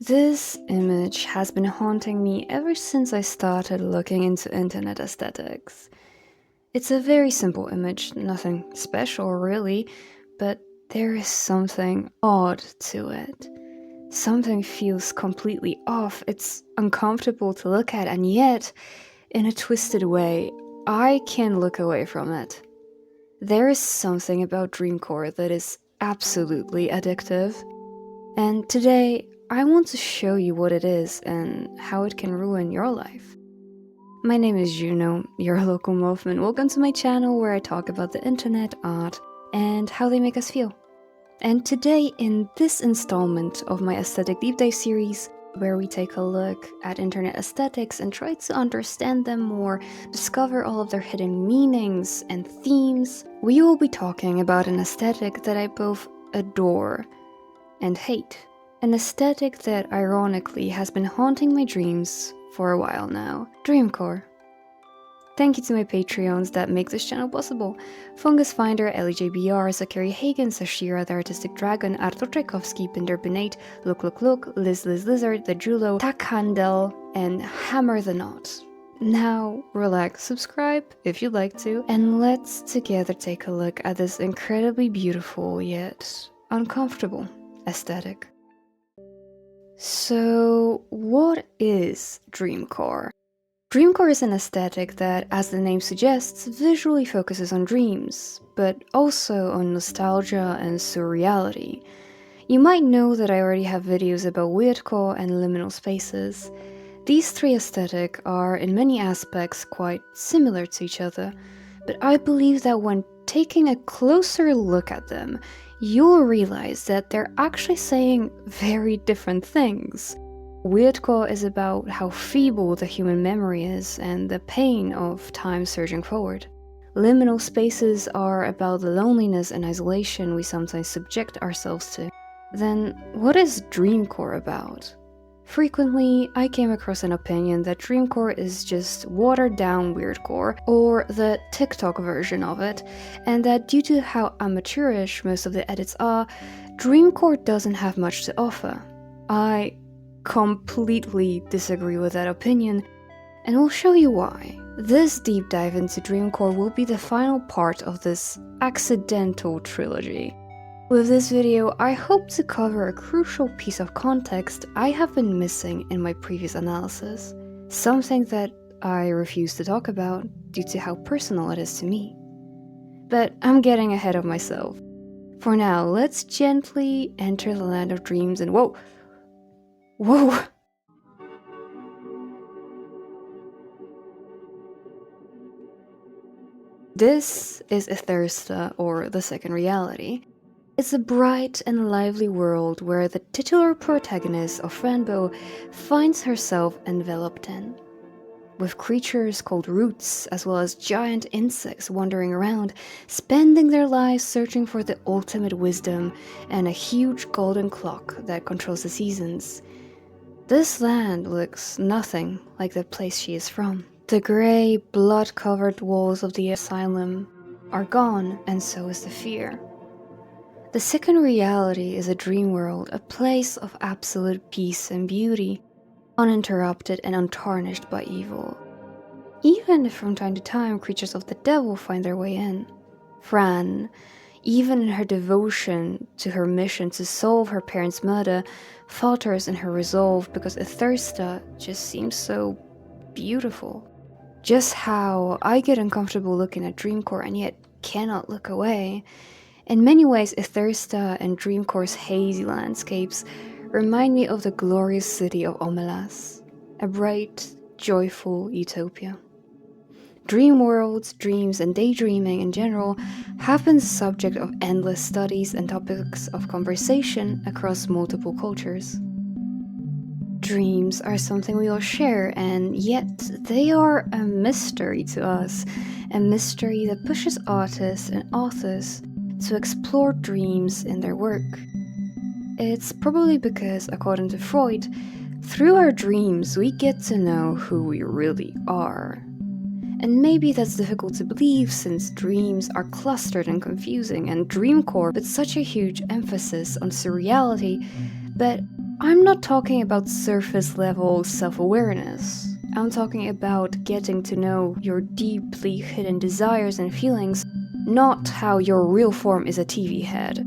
This image has been haunting me ever since I started looking into internet aesthetics. It's a very simple image, nothing special really, but there is something odd to it. Something feels completely off, it's uncomfortable to look at, and yet, in a twisted way, I can't look away from it. There is something about Dreamcore that is absolutely addictive. And today, I want to show you what it is and how it can ruin your life. My name is Juno, your local muffin. Welcome to my channel where I talk about the internet, art, and how they make us feel. And today, in this installment of my Aesthetic Deep Dive series, where we take a look at internet aesthetics and try to understand them more, discover all of their hidden meanings and themes, we will be talking about an aesthetic that I both adore and hate. An aesthetic that ironically has been haunting my dreams for a while now. Dreamcore. Thank you to my Patreons that make this channel possible. Fungus Finder, LEJBR, Zachary Hagen, Sashira, The Artistic Dragon, Artur Tchaikovsky, Binder Benate, Look Liz Lizard, The Julo, Takhandel, and Hammer the Knot. Now, relax, subscribe if you'd like to, and let's together take a look at this incredibly beautiful yet uncomfortable aesthetic. So, what is Dreamcore? Dreamcore is an aesthetic that, as the name suggests, visually focuses on dreams, but also on nostalgia and surreality. You might know that I already have videos about weirdcore and liminal spaces. These three aesthetics are, in many aspects, quite similar to each other, but I believe that when taking a closer look at them, you'll realize that they're actually saying very different things. Weirdcore is about how feeble the human memory is and the pain of time surging forward. Liminal spaces are about the loneliness and isolation we sometimes subject ourselves to. Then, what is Dreamcore about? Frequently, I came across an opinion that Dreamcore is just watered down weirdcore, or the TikTok version of it, and that due to how amateurish most of the edits are, Dreamcore doesn't have much to offer. I completely disagree with that opinion, and will show you why. This deep dive into Dreamcore will be the final part of this accidental trilogy. With this video, I hope to cover a crucial piece of context I have been missing in my previous analysis, something that I refuse to talk about due to how personal it is to me. But I'm getting ahead of myself. For now, let's gently enter the land of dreams and whoa! This is Ethersta, or the second reality. It's a bright and lively world where the titular protagonist of Franbo finds herself enveloped in. With creatures called roots, as well as giant insects wandering around, spending their lives searching for the ultimate wisdom and a huge golden clock that controls the seasons. This land looks nothing like the place she is from. The grey, blood-covered walls of the asylum are gone, and so is the fear. The second reality is a dream world, a place of absolute peace and beauty, uninterrupted and untarnished by evil. Even if from time to time creatures of the devil find their way in. Fran, even in her devotion to her mission to solve her parents' murder, falters in her resolve because Ethersta just seems so beautiful. Just how I get uncomfortable looking at Dreamcore and yet cannot look away. In many ways, Ethersta and Dreamcore's hazy landscapes remind me of the glorious city of Omelas, a bright, joyful utopia. Dream worlds, dreams, and daydreaming in general have been the subject of endless studies and topics of conversation across multiple cultures. Dreams are something we all share, and yet they are a mystery to us, a mystery that pushes artists and authors to explore dreams in their work. It's probably because, according to Freud, through our dreams we get to know who we really are. And maybe that's difficult to believe since dreams are clustered and confusing, and Dreamcore puts such a huge emphasis on surreality, but I'm not talking about surface level self-awareness. I'm talking about getting to know your deeply hidden desires and feelings, not how your real form is a TV head.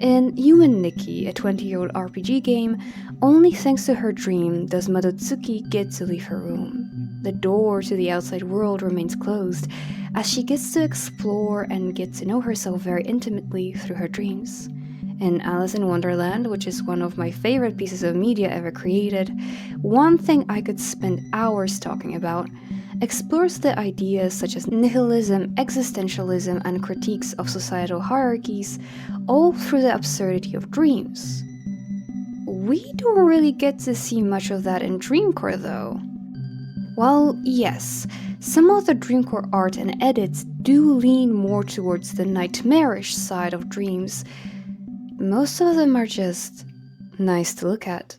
In Yume Nikki, a 20-year-old RPG game, only thanks to her dream does Madotsuki get to leave her room. The door to the outside world remains closed, as she gets to explore and get to know herself very intimately through her dreams. In Alice in Wonderland, which is one of my favorite pieces of media ever created, one thing I could spend hours talking about explores the ideas such as nihilism, existentialism, and critiques of societal hierarchies, all through the absurdity of dreams. We don't really get to see much of that in Dreamcore though. While yes, some of the Dreamcore art and edits do lean more towards the nightmarish side of dreams, most of them are just nice to look at.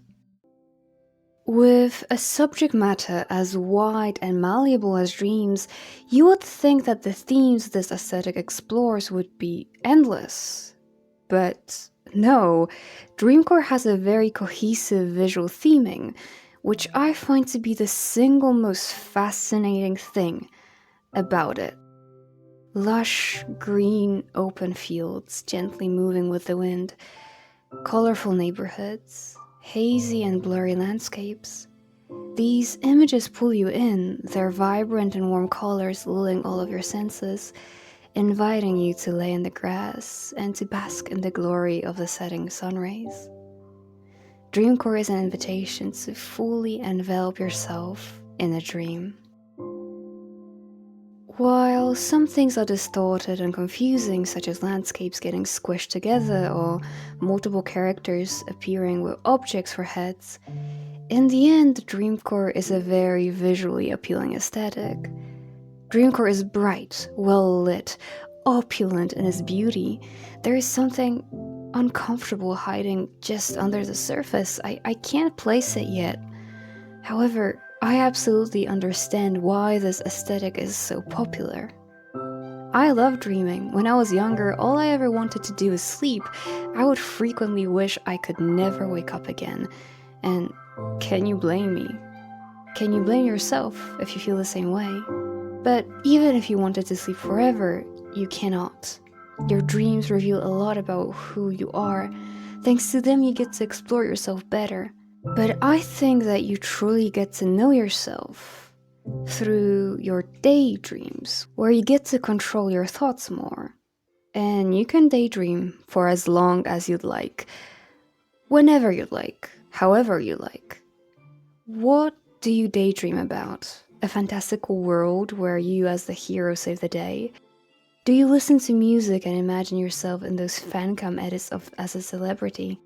With a subject matter as wide and malleable as dreams, you would think that the themes this aesthetic explores would be endless. But no, Dreamcore has a very cohesive visual theming, which I find to be the single most fascinating thing about it. Lush, green, open fields gently moving with the wind, colorful neighborhoods, hazy and blurry landscapes. These images pull you in, their vibrant and warm colors lulling all of your senses, inviting you to lay in the grass and to bask in the glory of the setting sun rays. Dreamcore is an invitation to fully envelop yourself in a dream. While some things are distorted and confusing, such as landscapes getting squished together or multiple characters appearing with objects for heads, in the end, Dreamcore is a very visually appealing aesthetic. Dreamcore is bright, well lit, opulent in its beauty. There is something uncomfortable hiding just under the surface. I can't place it yet. However, I absolutely understand why this aesthetic is so popular. I love dreaming. When I was younger, all I ever wanted to do is sleep. I would frequently wish I could never wake up again. And can you blame me? Can you blame yourself if you feel the same way? But even if you wanted to sleep forever, you cannot. Your dreams reveal a lot about who you are. Thanks to them, you get to explore yourself better. But I think that you truly get to know yourself through your daydreams, where you get to control your thoughts more. And you can daydream for as long as you'd like, whenever you'd like, however you like. What do you daydream about? A fantastical world where you as the hero save the day? Do you listen to music and imagine yourself in those fancam edits as a celebrity?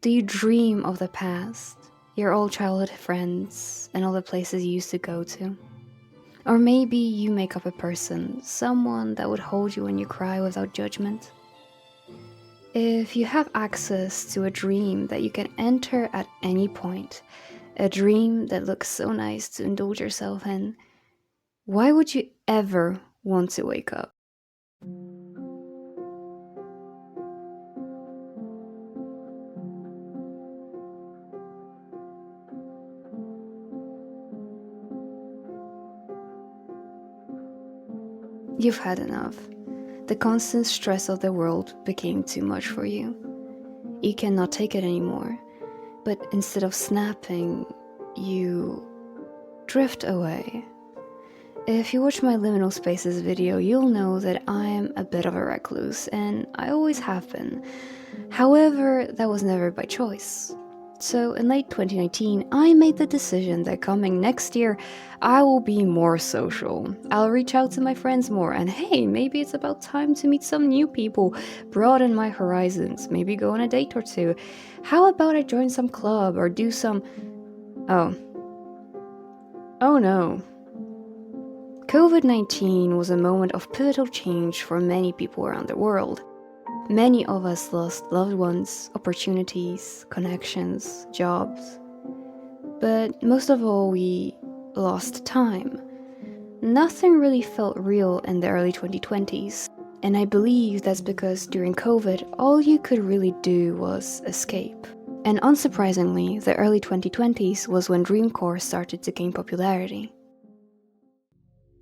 Do you dream of the past, your old childhood friends, and all the places you used to go to? Or maybe you make up a person, someone that would hold you when you cry without judgment? If you have access to a dream that you can enter at any point, a dream that looks so nice to indulge yourself in, why would you ever want to wake up? You've had enough. The constant stress of the world became too much for you. You cannot take it anymore, but instead of snapping, you drift away. If you watch my Liminal Spaces video, you'll know that I'm a bit of a recluse, and I always have been. However, that was never by choice. So in late 2019, I made the decision that coming next year, I will be more social. I'll reach out to my friends more, and hey, maybe it's about time to meet some new people, broaden my horizons, maybe go on a date or two. How about I join some club or do some... Oh no. COVID-19 was a moment of pivotal change for many people around the world. Many of us lost loved ones, opportunities, connections, jobs. But most of all, we lost time. Nothing really felt real in the early 2020s, and I believe that's because during COVID, all you could really do was escape. And unsurprisingly, the early 2020s was when Dreamcore started to gain popularity.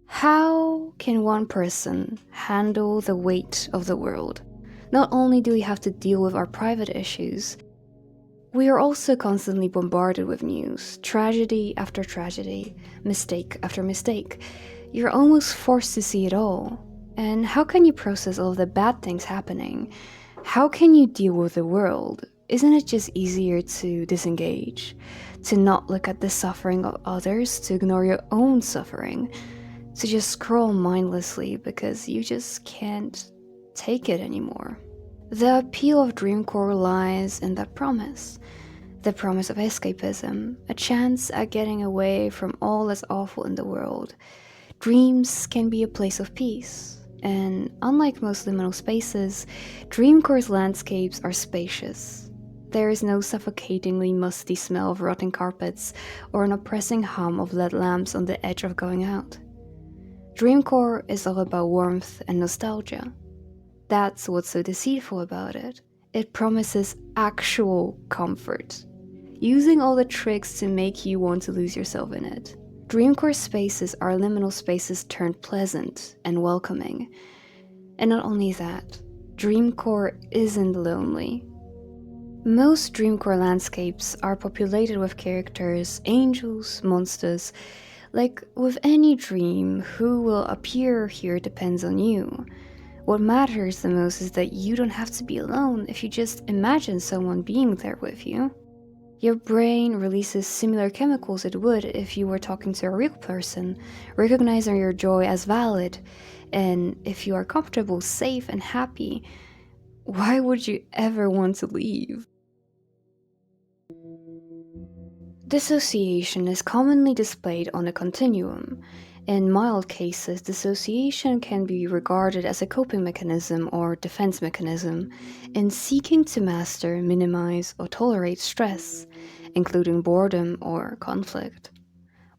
How can one person handle the weight of the world? Not only do we have to deal with our private issues, we are also constantly bombarded with news, tragedy after tragedy, mistake after mistake. You're almost forced to see it all. And how can you process all of the bad things happening? How can you deal with the world? Isn't it just easier to disengage? To not look at the suffering of others, to ignore your own suffering? To just scroll mindlessly because you just can't take it anymore? The appeal of Dreamcore lies in that promise. The promise of escapism, a chance at getting away from all that's awful in the world. Dreams can be a place of peace, and unlike most liminal spaces, Dreamcore's landscapes are spacious. There is no suffocatingly musty smell of rotting carpets or an oppressing hum of lead lamps on the edge of going out. Dreamcore is all about warmth and nostalgia. That's what's so deceitful about it. It promises actual comfort, using all the tricks to make you want to lose yourself in it. Dreamcore spaces are liminal spaces turned pleasant and welcoming. And not only that, Dreamcore isn't lonely. Most Dreamcore landscapes are populated with characters, angels, monsters. Like with any dream, who will appear here depends on you. What matters the most is that you don't have to be alone if you just imagine someone being there with you. Your brain releases similar chemicals it would if you were talking to a real person, recognizing your joy as valid. And if you are comfortable, safe, and happy, why would you ever want to leave? Dissociation is commonly displayed on a continuum. In mild cases, dissociation can be regarded as a coping mechanism or defense mechanism in seeking to master, minimize, or tolerate stress, including boredom or conflict.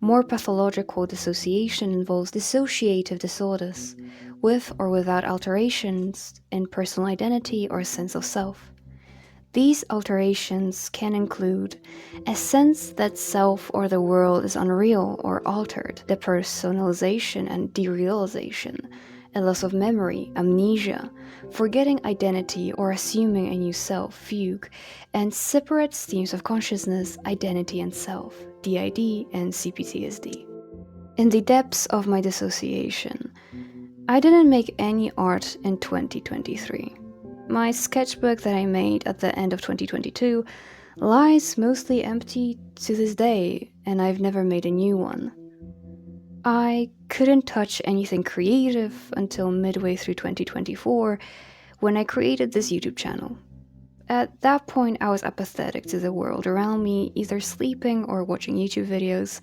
More pathological dissociation involves dissociative disorders, with or without alterations in personal identity or sense of self. These alterations can include a sense that self or the world is unreal or altered, depersonalization and derealization, a loss of memory, amnesia, forgetting identity or assuming a new self, fugue, and separate streams of consciousness, identity and self, DID and CPTSD. In the depths of my dissociation, I didn't make any art in 2023. My sketchbook that I made at the end of 2022 lies mostly empty to this day, and I've never made a new one. I couldn't touch anything creative until midway through 2024 when I created this YouTube channel. At that point, I was apathetic to the world around me, either sleeping or watching YouTube videos.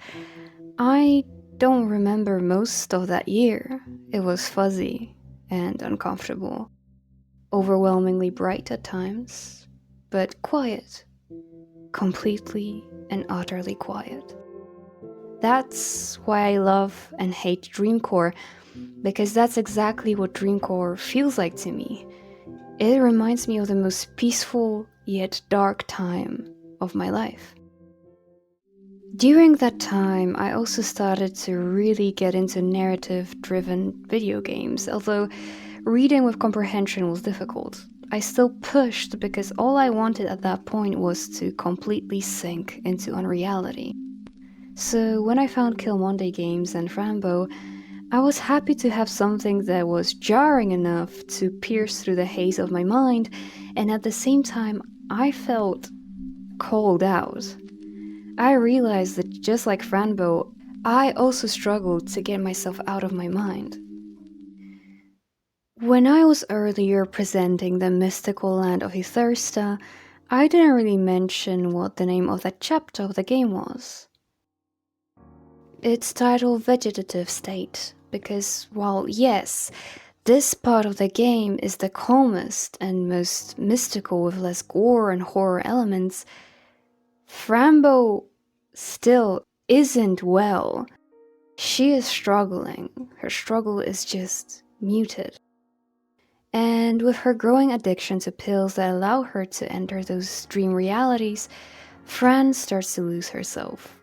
I don't remember most of that year. It was fuzzy and uncomfortable. Overwhelmingly bright at times, but quiet. Completely and utterly quiet. That's why I love and hate Dreamcore, because that's exactly what Dreamcore feels like to me. It reminds me of the most peaceful yet dark time of my life. During that time, I also started to really get into narrative-driven video games, although reading with comprehension was difficult. I still pushed because all I wanted at that point was to completely sink into unreality. So when I found Kill Monday games and Frambo, I was happy to have something that was jarring enough to pierce through the haze of my mind, and at the same time, I felt called out. I realized that just like Frambo, I also struggled to get myself out of my mind. When I was earlier presenting the mystical land of Ithursta, I didn't really mention what the name of that chapter of the game was. It's titled Vegetative State, because while yes, this part of the game is the calmest and most mystical with less gore and horror elements, Frambo still isn't well. She is struggling. Her struggle is just muted. And with her growing addiction to pills that allow her to enter those dream realities, Fran starts to lose herself.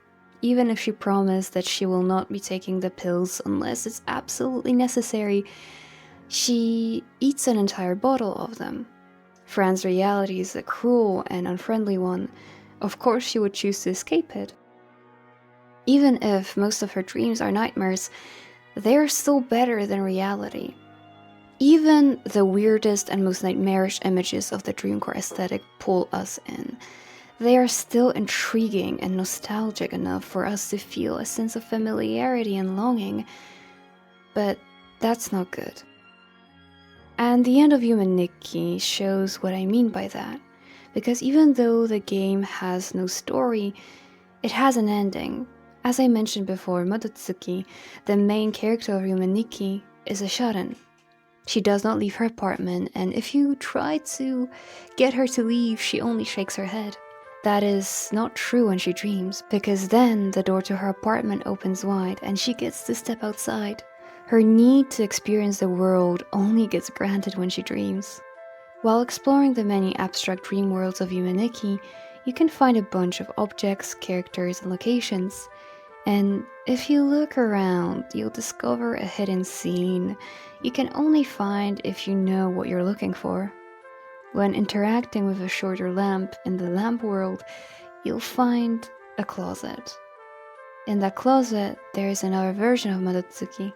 Even if she promised that she will not be taking the pills unless it's absolutely necessary, she eats an entire bottle of them. Fran's reality is a cruel and unfriendly one. Of course, she would choose to escape it. Even if most of her dreams are nightmares, they are still better than reality. Even the weirdest and most nightmarish images of the Dreamcore aesthetic pull us in. They are still intriguing and nostalgic enough for us to feel a sense of familiarity and longing, but that's not good. And the end of Yume Nikki shows what I mean by that, because even though the game has no story, it has an ending. As I mentioned before, Madotsuki, the main character of Yume Nikki, is a shut-in. She does not leave her apartment, and if you try to get her to leave, she only shakes her head. That is not true when she dreams, because then the door to her apartment opens wide and she gets to step outside. Her need to experience the world only gets granted when she dreams. While exploring the many abstract dream worlds of Yume Nikki, you can find a bunch of objects, characters, and locations. And if you look around, you'll discover a hidden scene you can only find if you know what you're looking for. When interacting with a shorter lamp in the lamp world, you'll find a closet. In that closet, there is another version of Madotsuki,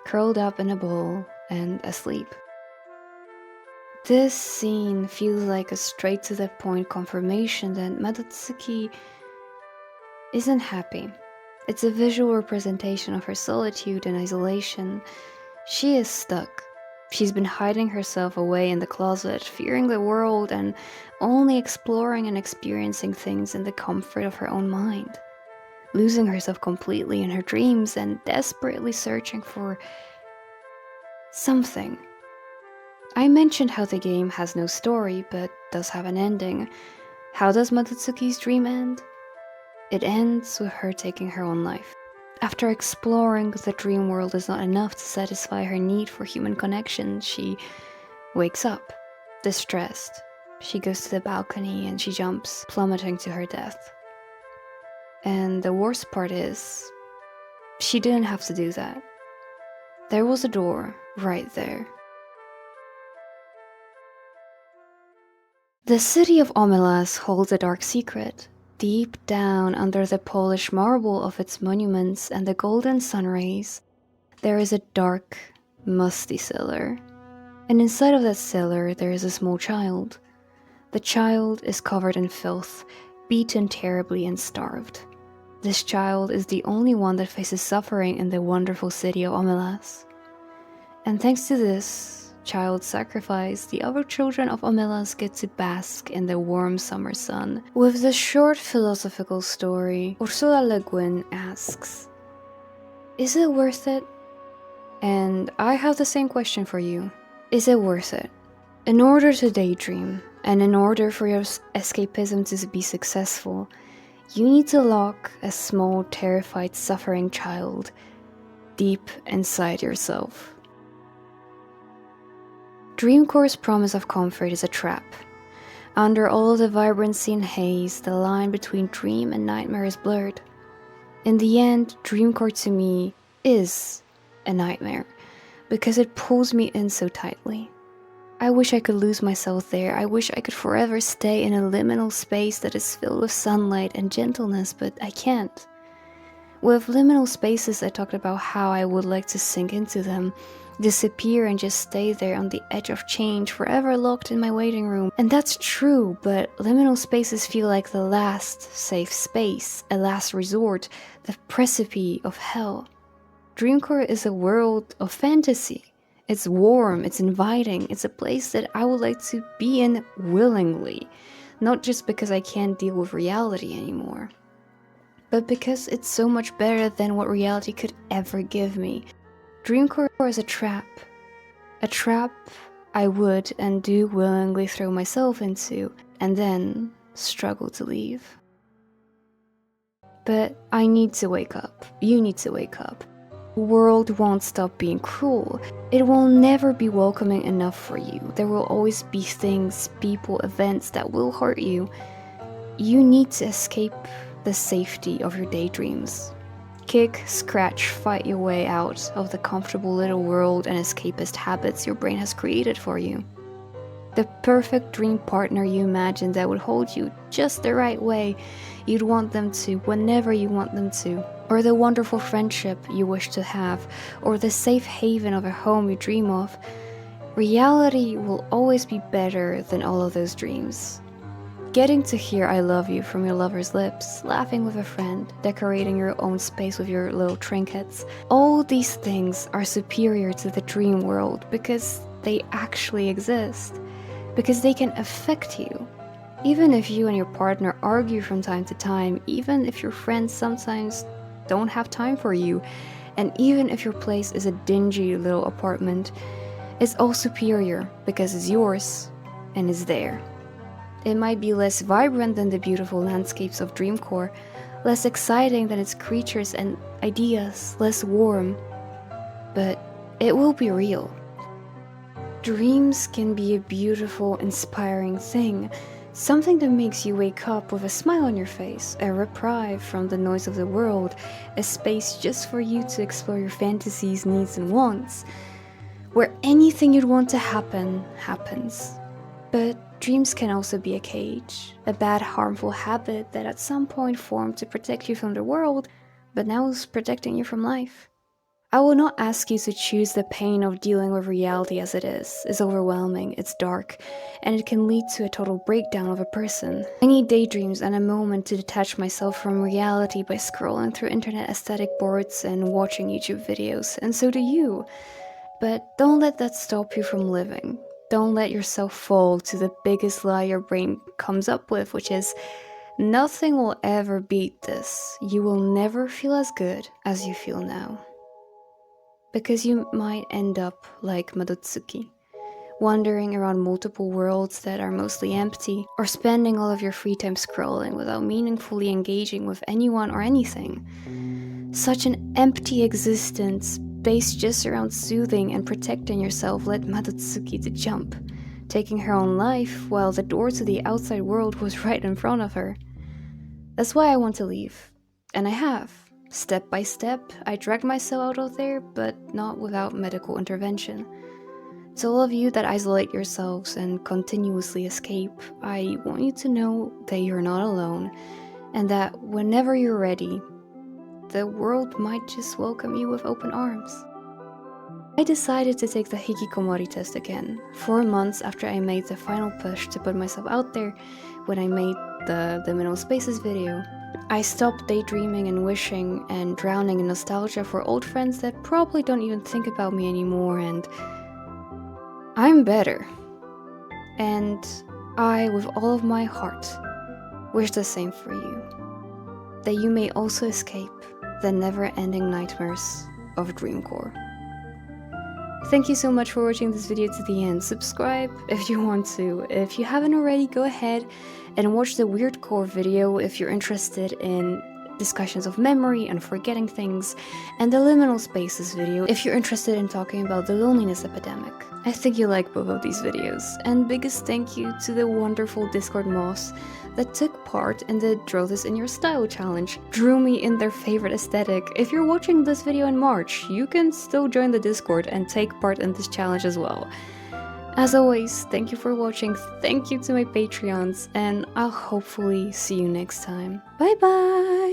curled up in a ball and asleep. This scene feels like a straight-to-the-point confirmation that Madotsuki isn't happy. It's a visual representation of her solitude and isolation. She is stuck. She's been hiding herself away in the closet, fearing the world and only exploring and experiencing things in the comfort of her own mind, losing herself completely in her dreams and desperately searching for something. I mentioned how the game has no story, but does have an ending. How does Madotsuki's dream end? It ends with her taking her own life. After exploring the dream world is not enough to satisfy her need for human connection, she wakes up, distressed. She goes to the balcony and she jumps, plummeting to her death. And the worst part is, she didn't have to do that. There was a door right there. The city of Omelas holds a dark secret. Deep down under the polished marble of its monuments and the golden sun rays, there is a dark, musty cellar. And inside of that cellar, there is a small child. The child is covered in filth, beaten terribly and starved. This child is the only one that faces suffering in the wonderful city of Omelas. And thanks to this child sacrifice, the other children of Omelas get to bask in the warm summer sun. With the short philosophical story, Ursula Le Guin asks, is it worth it? And I have the same question for you. Is it worth it? In order to daydream, and in order for your escapism to be successful, you need to lock a small, terrified, suffering child deep inside yourself. Dreamcore's promise of comfort is a trap. Under all of the vibrancy and haze, the line between dream and nightmare is blurred. In the end, Dreamcore to me is a nightmare, because it pulls me in so tightly. I wish I could lose myself there. I wish I could forever stay in a liminal space that is filled with sunlight and gentleness, but I can't. With liminal spaces, I talked about how I would like to sink into them, disappear and just stay there on the edge of change, forever locked in my waiting room. And that's true, but liminal spaces feel like the last safe space, a last resort, the precipice of hell. Dreamcore is a world of fantasy. It's warm, it's inviting, it's a place that I would like to be in willingly, not just because I can't deal with reality anymore, but because it's so much better than what reality could ever give me. Dreamcore is a trap I would and do willingly throw myself into, and then struggle to leave. But I need to wake up. You need to wake up. The world won't stop being cruel. It will never be welcoming enough for you. There will always be things, people, events that will hurt you. You need to escape the safety of your daydreams. Kick, scratch, fight your way out of the comfortable little world and escapist habits your brain has created for you. The perfect dream partner you imagine that would hold you just the right way you'd want them to, whenever you want them to. Or the wonderful friendship you wish to have, or the safe haven of a home you dream of. Reality will always be better than all of those dreams. Getting to hear I love you from your lover's lips, laughing with a friend, decorating your own space with your little trinkets. All these things are superior to the dream world because they actually exist. Because they can affect you. Even if you and your partner argue from time to time, even if your friends sometimes don't have time for you, and even if your place is a dingy little apartment, it's all superior because it's yours and it's there. It might be less vibrant than the beautiful landscapes of Dreamcore, less exciting than its creatures and ideas, less warm, but it will be real. Dreams can be a beautiful, inspiring thing, something that makes you wake up with a smile on your face, a reprieve from the noise of the world, a space just for you to explore your fantasies, needs, and wants, where anything you'd want to happen, happens. But dreams can also be a cage, a bad, harmful habit that at some point formed to protect you from the world, but now is protecting you from life. I will not ask you to choose the pain of dealing with reality as it is. It's overwhelming, it's dark, and it can lead to a total breakdown of a person. I need daydreams and a moment to detach myself from reality by scrolling through internet aesthetic boards and watching YouTube videos, and so do you. But don't let that stop you from living. Don't let yourself fall to the biggest lie your brain comes up with, which is, nothing will ever beat this. You will never feel as good as you feel now. Because you might end up like Madotsuki, wandering around multiple worlds that are mostly empty, or spending all of your free time scrolling without meaningfully engaging with anyone or anything. Such an empty existence based just around soothing and protecting yourself led Madotsuki to jump, taking her own life while the door to the outside world was right in front of her. That's why I want to leave, and I have. Step by step, I dragged myself out of there, but not without medical intervention. To all of you that isolate yourselves and continuously escape, I want you to know that you're not alone, and that whenever you're ready, the world might just welcome you with open arms. I decided to take the Hikikomori test again, 4 months after I made the final push to put myself out there when I made the Liminal Spaces video. I stopped daydreaming and wishing and drowning in nostalgia for old friends that probably don't even think about me anymore, and I'm better. And I, with all of my heart, wish the same for you. That you may also escape the never-ending nightmares of Dreamcore. Thank you so much for watching this video to the end. Subscribe if you want to. If you haven't already, go ahead and watch the weirdcore video if you're interested in discussions of memory and forgetting things, and the liminal spaces video if you're interested in talking about the loneliness epidemic. I think you'll like both of these videos, and biggest thank you to the wonderful Discord moths that took part in the Draw This in Your Style challenge, drew me in their favorite aesthetic. If you're watching this video in March, you can still join the Discord and take part in this challenge as well. As always, thank you for watching, thank you to my Patreons, and I'll hopefully see you next time. Bye bye!